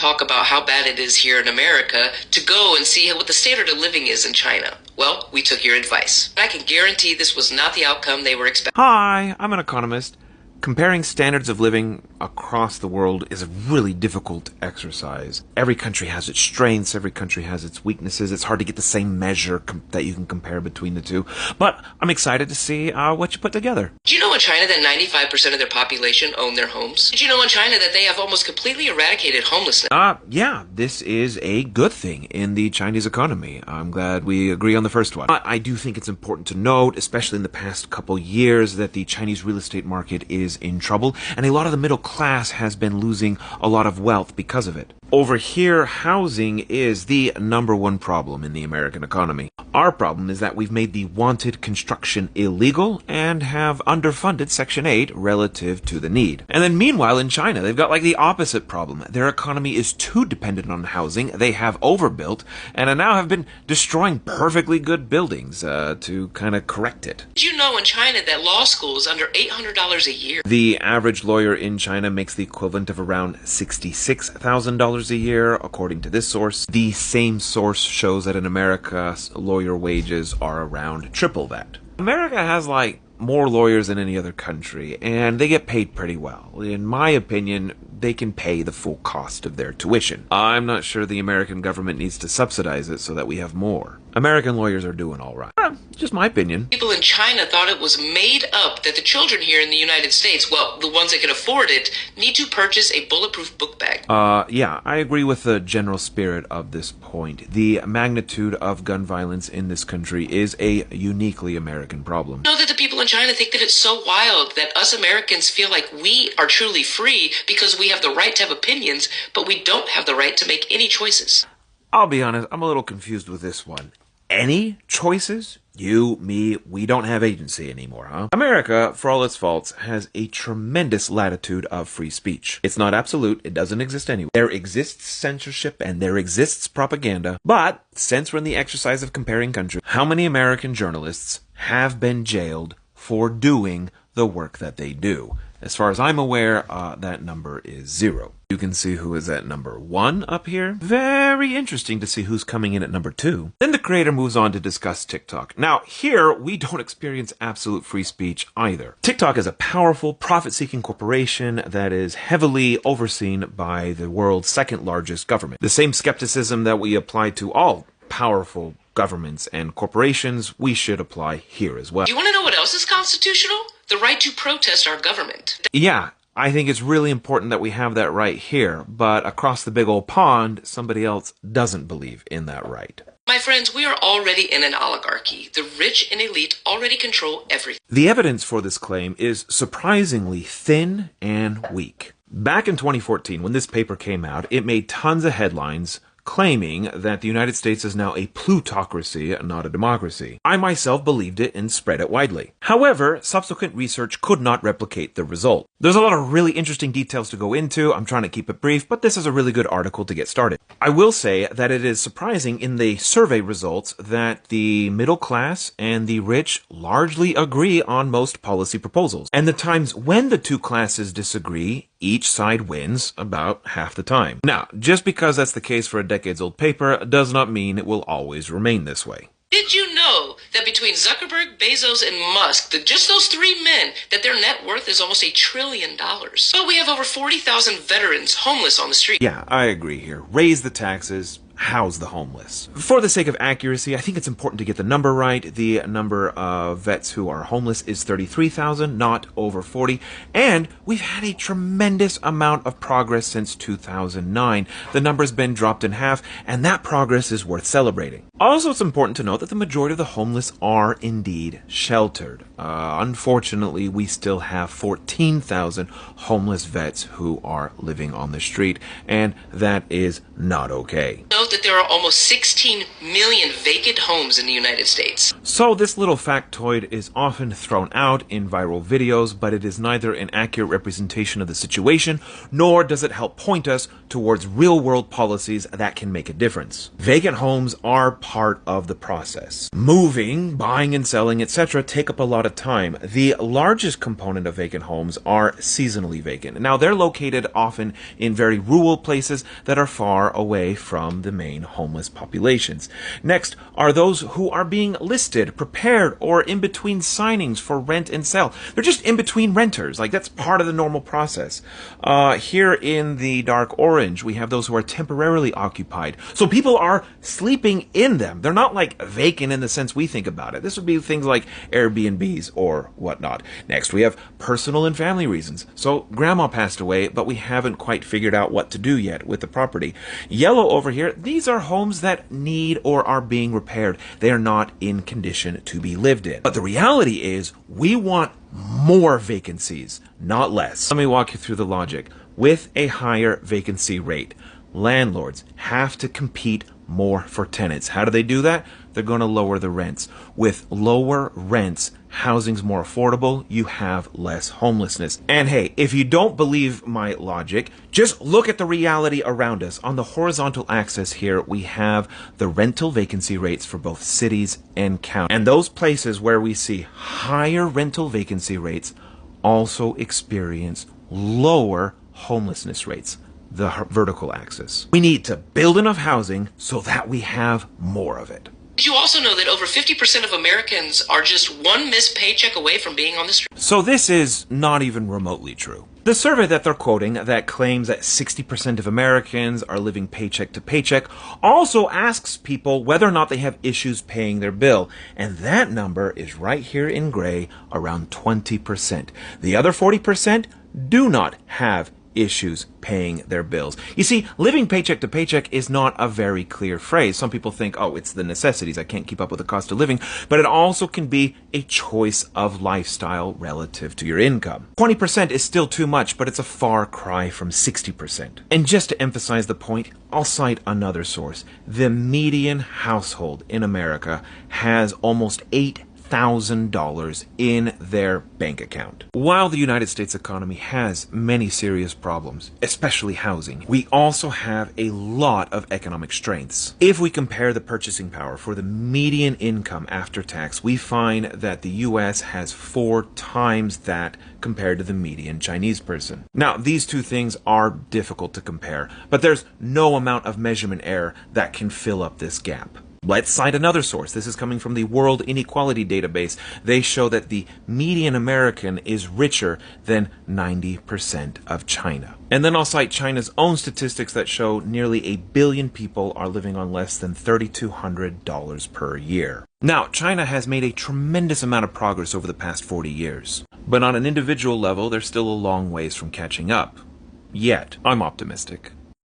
talk about how bad it is here in America to go and see what the standard of living is in China. Well, we took your advice. I can guarantee this was not the outcome they were expecting. Hi, I'm an economist. Comparing standards of living across the world is a really difficult exercise. Every country has its strengths, every country has its weaknesses. It's hard to get the same measure that you can compare between the two. But I'm excited to see what you put together. Did you know in China that 95% of their population own their homes? Did you know in China that they have almost completely eradicated homelessness? Yeah, this is a good thing in the Chinese economy. I'm glad we agree on the first one. I do think it's important to note, especially in the past couple years, that the Chinese real estate market is in trouble, and a lot of the middle class has been losing a lot of wealth because of it. Over here, housing is the #1 problem in the American economy. Our problem is that we've made the wanted construction illegal and have underfunded Section 8 relative to the need. And then meanwhile in China, they've got like the opposite problem. Their economy is too dependent on housing. They have overbuilt and now have been destroying perfectly good buildings to kind of correct it. Did you know in China that law school is under $800 a year? The average lawyer in China makes the equivalent of around $66,000 a year, according to this source. The same source shows that in America, lawyer wages are around triple that. America has like more lawyers than any other country, and they get paid pretty well. In my opinion, they can pay the full cost of their tuition. I'm not sure the American government needs to subsidize it so that we have more. American lawyers are doing all right. Just my opinion. People in China thought it was made up that the children here in the United States, well, the ones that can afford it, need to purchase a bulletproof book bag. Yeah, I agree with the general spirit of this point. The magnitude of gun violence in this country is a uniquely American problem. Know that the people in China think that it's so wild that us Americans feel like we are truly free because we have the right to have opinions, but we don't have the right to make any choices. I'll be honest, I'm a little confused with this one. Any choices? You, me, we don't have agency anymore, huh? America, for all its faults, has a tremendous latitude of free speech. It's not absolute, it doesn't exist anywhere. There exists censorship and there exists propaganda, but since we're in the exercise of comparing countries, how many American journalists have been jailed for doing the work that they do? As far as I'm aware, that number is 0. You can see who is at number 1 up here. Very interesting to see who's coming in at number 2. Then the creator moves on to discuss TikTok. Now, here, we don't experience absolute free speech either. TikTok is a powerful, profit-seeking corporation that is heavily overseen by the world's second largest government. The same skepticism that we apply to all powerful governments and corporations, we should apply here as well. Do you want to know what else is constitutional? The right to protest our government. Yeah, I think it's really important that we have that right here, but across the big old pond, somebody else doesn't believe in that right. My friends, we are already in an oligarchy. The rich and elite already control everything. The evidence for this claim is surprisingly thin and weak. Back in 2014, when this paper came out, it made tons of headlines claiming that the United States is now a plutocracy, not a democracy. I myself believed it and spread it widely. However, subsequent research could not replicate the result. There's a lot of really interesting details to go into. I'm trying to keep it brief, but this is a really good article to get started. I will say that it is surprising in the survey results that the middle class and the rich largely agree on most policy proposals. And the times when the two classes disagree, each side wins about half the time. Now, just because that's the case for a decades-old paper does not mean it will always remain this way. Did you know that between Zuckerberg, Bezos, and Musk, just those 3 men, that their net worth is almost $1 trillion? But we have over 40,000 veterans homeless on the street. Yeah, I agree here. Raise the taxes, house the homeless. For the sake of accuracy, I think it's important to get the number right. The number of vets who are homeless is 33,000, not over 40. And we've had a tremendous amount of progress since 2009. The number's been dropped in half, and that progress is worth celebrating. Also, it's important to note that the majority of the homeless are indeed sheltered. Unfortunately, we still have 14,000 homeless vets who are living on the street, and that is not okay. Note note that there are almost 16 million vacant homes in the United States. So this little factoid is often thrown out in viral videos, but it is neither an accurate representation of the situation, nor does it help point us towards real-world policies that can make a difference. Vacant homes are part of the process. Moving, buying and selling, etc. take up a lot of time. The largest component of vacant homes are seasonally vacant. Now, they're located often in very rural places that are far away from the main homeless populations. Next are those who are being listed, prepared, or in between signings for rent and sell. They're just in between renters. Like, that's part of the normal process. Here in the dark orange, we have those who are temporarily occupied. So people are sleeping in them. They're not like vacant in the sense we think about it. This would be things like Airbnbs or whatnot. Next, we have personal and family reasons. So grandma passed away, but we haven't quite figured out what to do yet with the property. Yellow over here, these are homes that need or are being repaired. They are not in condition to be lived in. But the reality is, we want more vacancies, not less. Let me walk you through the logic. With a higher vacancy rate, landlords have to compete more for tenants. How do they do that? They're going to lower the rents. With lower rents, housing's more affordable, you have less homelessness. And hey, if you don't believe my logic, just look at the reality around us. On the horizontal axis here, we have the rental vacancy rates for both cities and counties. And those places where we see higher rental vacancy rates also experience lower homelessness rates. The vertical axis. We need to build enough housing so that we have more of it. Did you also know that over 50% of Americans are just one missed paycheck away from being on the street? So this is not even remotely true. The survey that they're quoting that claims that 60% of Americans are living paycheck to paycheck also asks people whether or not they have issues paying their bill. And that number is right here in gray, around 20%. The other 40% do not have issues paying their bills. You see, living paycheck to paycheck is not a very clear phrase. Some people think, oh, it's the necessities. I can't keep up with the cost of living. But it also can be a choice of lifestyle relative to your income. 20% is still too much, but it's a far cry from 60%. And just to emphasize the point, I'll cite another source. The median household in America has almost $8,000 in their bank account. While the United States economy has many serious problems, especially housing, we also have a lot of economic strengths. If we compare the purchasing power for the median income after tax, we find that the US has 4 times that compared to the median Chinese person. Now, these two things are difficult to compare, but there's no amount of measurement error that can fill up this gap. Let's cite another source. This is coming from the World Inequality Database. They show that the median American is richer than 90% of China. And then I'll cite China's own statistics that show nearly 1 billion people are living on less than $3,200 per year. Now, China has made a tremendous amount of progress over the past 40 years. But on an individual level, they're still a long ways from catching up. Yet, I'm optimistic.